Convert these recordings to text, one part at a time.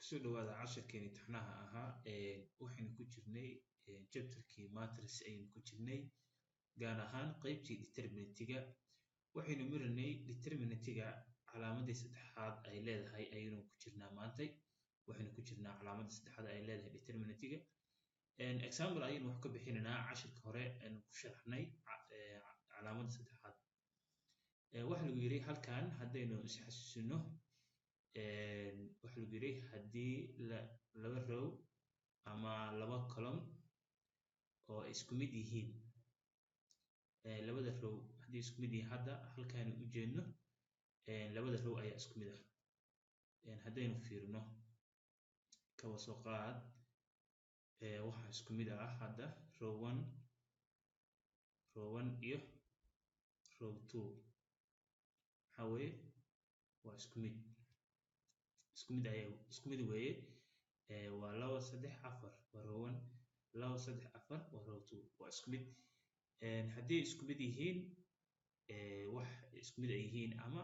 kusoo dhawaada casharkeeni taxnaha ahaa waxaynu ku jirnay chapterkii matrix ayaynu ku jirnay gaar ahaan qaybtii determinantiga waxaynu marinay determinantiga calaamadii saddexaad ay leedahay ayaynu ku jirnaa maantay waxaynu ku jirnaa calaamadda saddexaad ay leedahay determinantiga example ayaynu wax ka bixinaynaa casharka hore aynu ku sharaxnay calaamadda saddexaad waxa lagu yiri halkan haddaynu isxasuusino waxa lagu yiri haddii laba row ama laba column oo isku mid yihiin labada row haddii isku mid yihiin hadda halkaan u jeedno labada row ayaa isku mid ah haddaynu fiirino kaba soo qaad waxa isku mid ah hadda row 1 iyo row 2 waxa weeye waa isku mid weeye waa 2 3 4 waa row 1 2 3 4 waa row 2 waa isku mid haddii isku mid yihiin wax isku mid yihiin ama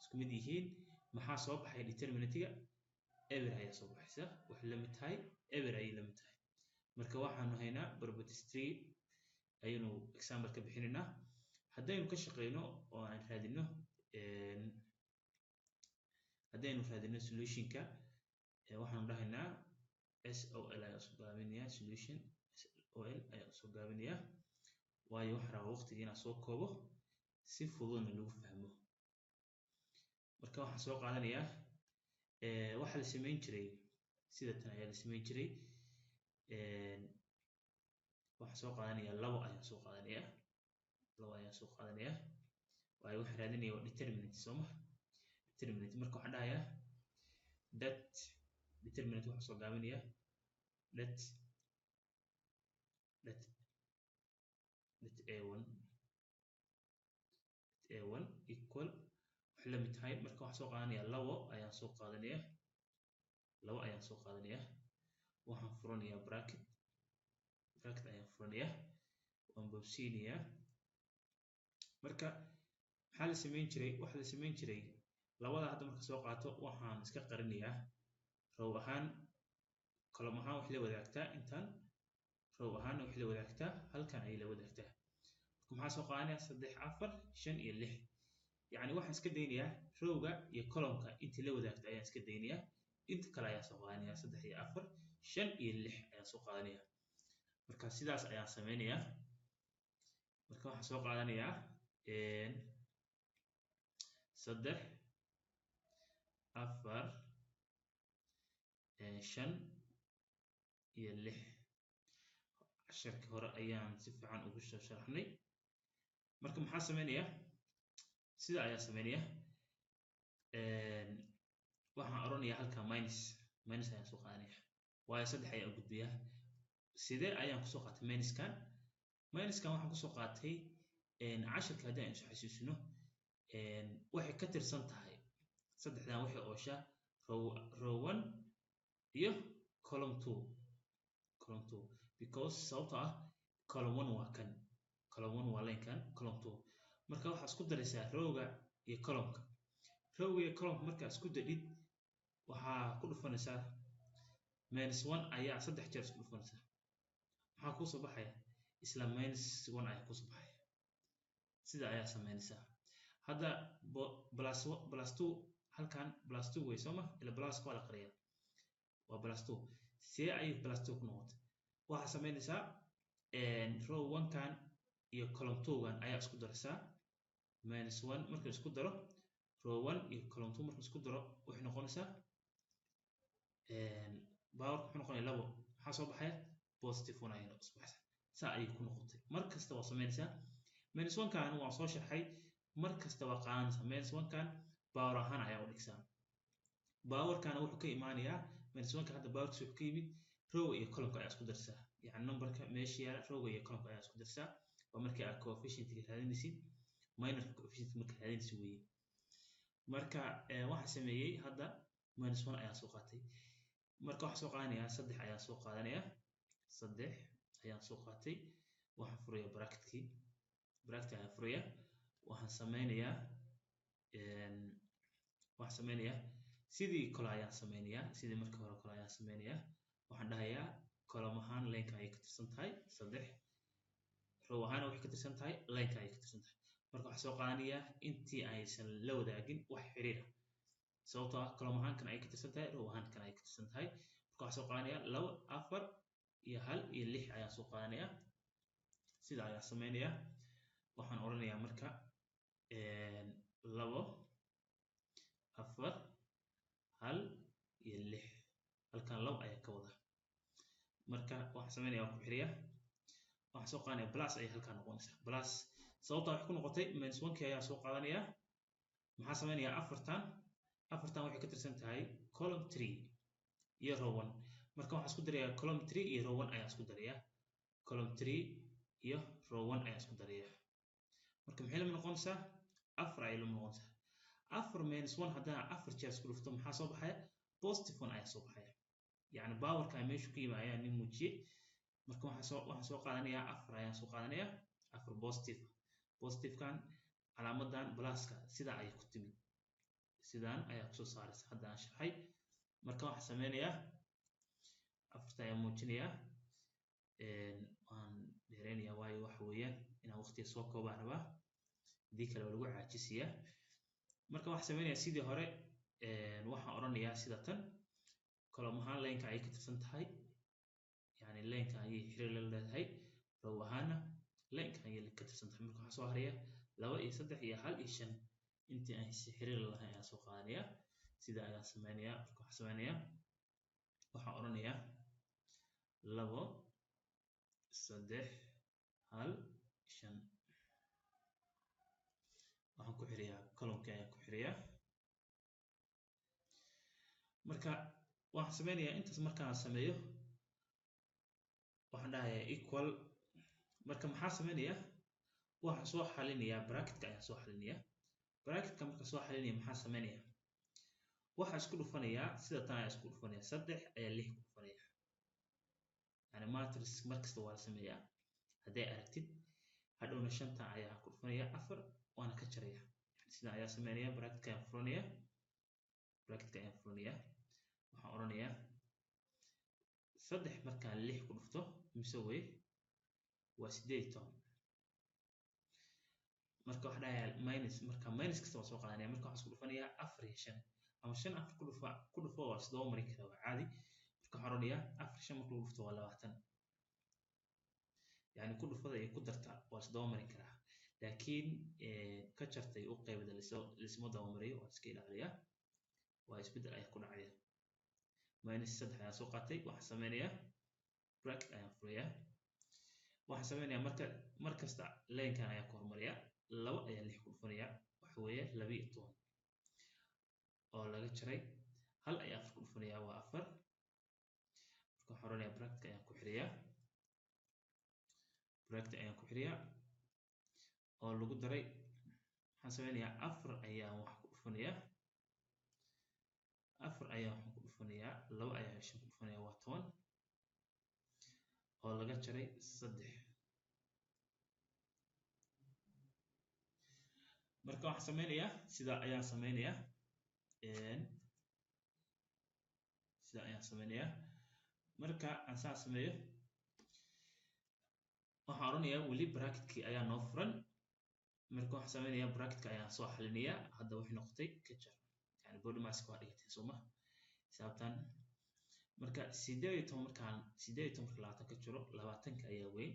isku mid yihiin maxaa soo baxay determinantiga ever ayaa soo baxaysa wax la mid tahay ever ay la mid tahay marka waxaanu haynaa properties 3 ayaynu example ka bixinaynaa haddaynu ka shaqeyno oo aan raadino haddaynu raadino solutionka waxaanu dhahaynaa SOL ayaa soo gaabinaya solution SOL ayaa soo gaabinaya waayo waxa rabaa waqtiga inaan soo koobo si fududna lagu fahmo marka waxaan soo qaadanayaa waxa la sameyn jiray sida tan ayaa la sameyn jiray waxaan soo qaadanayaa labo ayaan soo qaadanayaa waayo waxaan raadinayaa waa determinant sooma determinant marka waxaan dhahayaa that determinant waxaan soo gaabinayaa that a1 equal wax la mid tahay marka waxaan soo qaadanayaa labo ayaan soo qaadanayaa waxaan furanayaa bracket ayaan furanayaa waan boobsiinayaa marka maxaa la sameyn jiray labada hadda marka soo qaato waxaan iska qarinayaa row ahaan column ahaan wax la wadaagtaa intan row ahaan wax la wadaagtaa halkan ay la wadaagtaa marka maxaa soo qaadanayaa 3 4 5 iyo 6 yani waxaan iska daynayaa rowga iyo columnka intii la wadaagta ayaan iska daynayaa inta kale ayaa soo qaadanayaa 3 iyo 4 5 iyo 6 ayaan soo qaadanayaa marka sidaas ayaan sameynayaa marka waxaan soo qaadanayaa 3 4 5 iyo 6 casharka hore ayaan si fiican ugu soo sharaxnay marka maxaa sameynayaa sida ayaa sameynayaa waxaan oranayaa halka minus ayaan soo qaadanayaa waayo 3 ayaan u gudbiyaa sidee ayaan kusoo qaatay minuskan waxaan kusoo qaatay casharka haddii aan isu xasuusino waxay ka tirsan tahay saddexdan waxay ooshaa row 1 iyo column 2 because sababtoo ah column 1 waa kan column 1 waa line-kan column 2 marka waxaa isku daraysaa rowga iyo columnka markaa isku dadhid waxaa ku dhufanaysaa -1 ayaa 3 jeer isku dhufanaysaa maxaa kuu soo baxaya isla -1 ayaa kuu soo baxaya sida ayaa sameynaysaa hadda +2 halkan +2 way sooma ila plus waa la qariyaa waa +2 see ay +2 ku noqotay waxaa sameynaysaa row 1 kan iyo column 2 kan ayaa isku daraysaa -1 marka isku daro row 1 iyo column 2 marka isku daro waxay noqonaysaa power wuxuu noqonayaa 2 maxaa soo baxaya positive 1 ayay soo baxaysaa saa ayay ku noqotay mar kasta waa sameynaysaa -1 kan waan soo sharxay mar kasta waa qaadanaysaa -1 kan power ahaan ayaa u dhigsaa power kana wuxuu ka imaanayaa -1 kan hadda power wuxuu ka yimid row iyo column ayaa isku darsaa yani numberka meesha yaala row iyo column ayaa isku darsaa waa markii aad coefficient ka raadinaysid minor coefficient marka raadinaysid weeye marka waxaan sameeyay hadda -1 ayaan soo qaatay marka waxaan soo qaadanayaa 3 ayaan soo qaadanayaa 3 ayaan soo qaatay waxaan furayaa bracket ayaan furayaa waxaan sameynayaa sidii kale ayaan samaynayaa sidii markii hore kale ayaan samaynayaa waxaan dhahayaa column ahaan leenka ayay ka tirsan tahay 3 row ahaan waxay ka tirsan tahay leenka ayay ka tirsan tahay marka waxaan soo qaadanayaa intii aysan la wadaagin wax xiriir ah sababtoo ah column ahaan kan ay ka tirsan tahay row ahaan kan ay ka tirsan tahay marka waxaan soo qaadanayaa 2 4 iyo 1 iyo 6 ayaan soo qaadanayaa sida ayaan samaynayaa waxaan oranayaa marka 2 4 1 iyo 6 halkan 2 ayaa ka wada marka waxaan samaynayaa waan ku xiriyaa waxaan soo qaadanayaa plus ay halkan noqonaysaa plus sababta wax ku noqotay -1 ayaa soo qaadanayaa maxaa samaynayaa afartan waxay ka tirsan tahay column 3 iyo row 1 marka waxaan isku darayaa column 3 iyo row 1 ayaan isku darayaa column 3 iyo row 1 ayaan isku darayaa marka maxay la noqonaysaa 4 ay la noqonaysaa 4 - 1 haddana 4 jeer isku dhufto maxaa soo baxaya positive 1 ayaa soo baxaya يعني باورka meeshu ka yimaaya nin muujiye marka waxaan soo qaadanayaa 4 ayaan soo qaadanayaa 4 positive kan calaamadan pluska sida ay ku timid sidaan ayaa ku soo saaraysa hadda aan sharxay marka waxaan sameynayaa 4 ayaan muujinayaa waan dheereynayaa waayo waxa weeyaan inaan waqtiga soo koobaan rabaa hadii kale waa lagu caajisiyaa marka waxaan sameynayaa sidii hore waxaan oranayaa sida tan column ahaan leenka ay ka tirsan tahay yani leenka ayay xiriir la leedahay row ahaana leenka ayay ka tirsan tahay marka waxaan soo haraya 2 iyo 3 iyo 1 iyo 5 intii aan si xiriir lahayn ayaan soo qaadanayaa sida ayaan sameynayaa marka waxaan sameynayaa waxaan oranayaa 2 3 1 5 waxaan ku xiriyaa column-ka ayaan ku xiriyaa marka waxaan sameynayaa intaas markaan sameeyo waxaan dhahayaa equal marka maxaa sameynayaa waxaan soo xalinayaa bracketka ayaan soo xalinayaa bracketka marka soo xalinaya maxaa sameynayaa waxaan isku dhufanayaa sida tan ayaan isku dhufanayaa 3 ayaa 6 ku dhufanaya yani matrix markasta waa la sameeyaa hadday aragtid hadhowna 5 ayaa ku dhufanaya 4 waana ka jaraya sida ayaa sameynayaa bracketka ayaan furanayaa waxaan oranayaa 3 markaan 6 ku dhufto mise way waa 18 marka waxaan dhahayaa minus marka minus kasta waa soo qaadanaya marka waxaan isku dhufanayaa 4 iyo 5 ama 5 4 ku dhufo waa sidoo mari kara waa caadi marka waxaan oranayaa 4 5 marka lagu dhufto waa 20 yani ku dhufada iyo ku darta waa sidoo mari karaa laakiin ka jartay u qaybada lisma daba mariyo waa iska ilaaliyaa waa isbedel ayaa ku dhacaya minus 3 ayaa soo qaatay waxaan sameynayaa bracket ayaan furayaa waxaan sameynayaa markasta leenkan ayaa ku hormariyaa 2 ayaa 6 ku dhufanayaa waxa weeye 12 oo laga jaray 1 ayaa 4 ku dhufanayaa waa 4 marka waxaan oranayaa bracket ayaan ku xiriyaa oo lagu daray waxaan sameynayaa 4 ayaa wax ku dhufanayaa 4 ayaa waxaan ku dhufanayaa 2 ayaa 5 ku dhufanayaa waa 10 oo laga jaray 3 marka waxaan sameynayaa sida ayaan sameynayaa marka aan saa sameeyo waxaan oranayaa weli bracketkii ayaa noo furan marka waxaan sameynayaa bracketka ayaan soo xalinayaa hadda waxay noqotay ka jar yani body mass waa dhigtay soo ma xisaabtan marka 18 markaan 18 marka 20 ka jiro 20ka ayaa weyn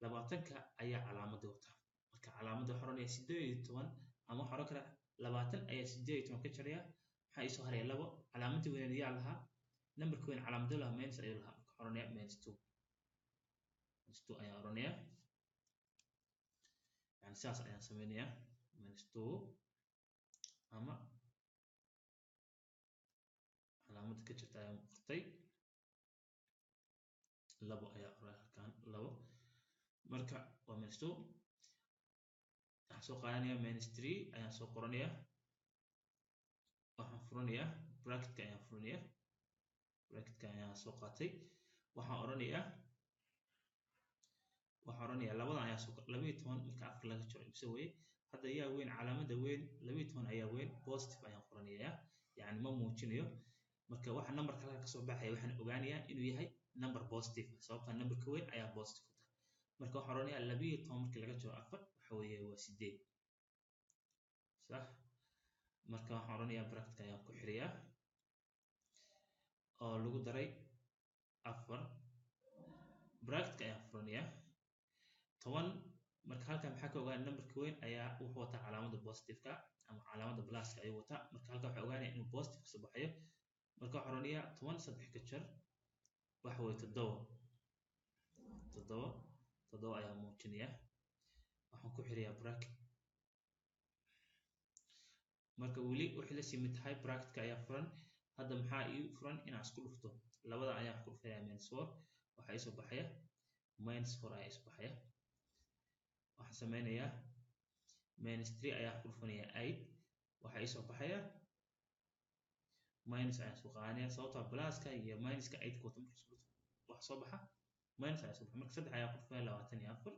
20ka ayaa calaamad wata marka calaamada waxaan oranayaa 18 ama waxaan oran karaa 20 ayaa 18 ka jaraya maxaa isoo haraya 2 calaamadii weyn ayaa lahaa numberka weyn calaamadu lahaa minus ayuu lahaa marka waxaan oranayaa -2 ayaan oranayaa yani sidaas ayaan sameynayaa -2 ama calaamada ka jirta ayaan qortay 2 ayaa oraa halkan 2 marka waa -2 waxaan soo qaadanayaa -3 ayaan soo qoranayaa waxaan furanayaa bracketka ayaan soo qaatay waxaan oranayaa labadan ayaa soo 12 marka 4 laga jaro mise way hadda ayaa weyn calaamada weyn 12 ayaa weyn positive ayaan qoranayaa يعني ما muujinayo marka waxa numberka halka ka soo baxaya waxaan ogaanayaa inuu yahay number positive sababta numberka weyn ayaa positive ku tahay marka waxaan oranayaa 12 markii laga jaro 4 waxa weeye waa 8 صح marka waxaan oranayaa bracket ayaan ku xiriyaa oo lagu daray 4 bracket ayaan furanayaa 10 marka halkan maxaa ka ogaanaa numberka weyn ayaa wuxuu wataa calaamada positive ka ama calaamada plus ka ayuu wataa marka halkan waxaan ogaanayaa inuu positive ka soo baxayo marka waxaan oranayaa 10 3 ka jar waxa weeye 7 ayaa muujinaya waxaan ku xiriyaa bracket marka weli wixii la simid tahay bracket ayaa furan hadda maxaa ii furan inaan isku dhufto labada ayaan ku dhufayaa -4 waxa ay soo baxaya -4 ayaa soo baxaya waxaan sameynayaa -3 ayaa ku dhufanayaa 8 waxa ay soo baxaya minus ayaan soo qaadanaya sababta pluska iyo minuska 8 ku wata markii isku dhufto wax soo baxa minus ayaa soo baxa marka 3 ayaa ku dhufanaya 24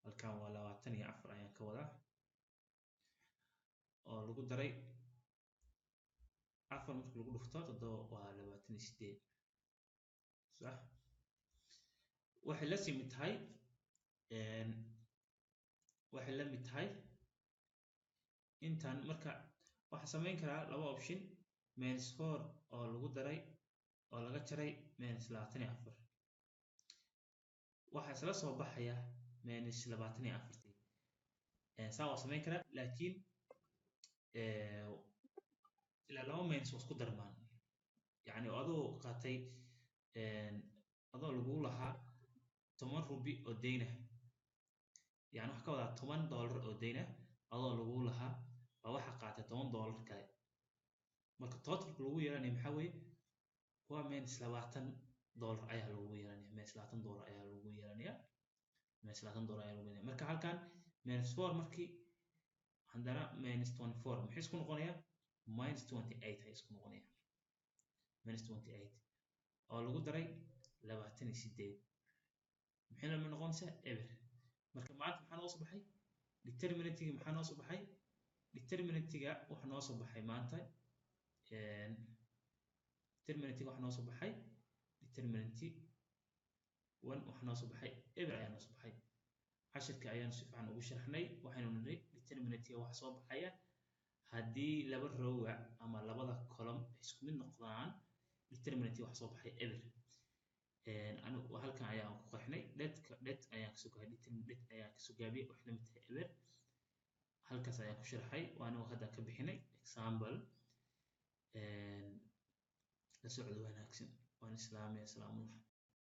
halkan waa 24 ayaan ka wadaa oo lagu daray 4 markii lagu dhufto 7 waa 28 صح waxay la simid tahay waxay la mid tahay intan marka waxa sameyn karaa laba option -4 oo lagu daray oo laga jaray -24 waxa isla soo baxaya -24 saa waa sameyn karaa laakiin ilaa laba minus isku darmaan yani adoo qaatay adoo lagu lahaa 10 rubi oo deyn ah yani wax ka wada $10 oo deyn ah adoo lagu lahaa waa waxa qaatay $10 kale marka totalka lagu yeelanayo maxaa weeye waa -$20 ayaa lagu yeelanaya -$20 ayaa lagu yeelanaya -$20 ayaa lagu yeelanaya marka halkan -4 markii haddana -24 maxay isku noqonaya -28 ay isku noqonaya -28 oo lagu daray 28 maxay la noqonaysaa eber marka maanta maxaa noo soo baxay determinantiga maxaa noo soo baxay determinantiga waxa noo soo baxay maanta determinantiga waxa noo soo baxay determinanti 1 waxa noo soo baxay eber ayaa noo soo baxay cashirka ayaan si fiican ugu sharxnay waxaynu nidhi determinantiga waxa soo baxaya haddii laba rowga ama labada column isku mid noqdaan determinantiga waxa soo baxay eber anigu halkan ayaan ku qeexnay det ayaan kasoo gaabiyay determinant ayaan kasoo gaabiyay wax la mid tahay eber halkaas ayaan ku sharxay waana hadda ka bixinay example la socdo wanaagsan waan islaamay asalaamu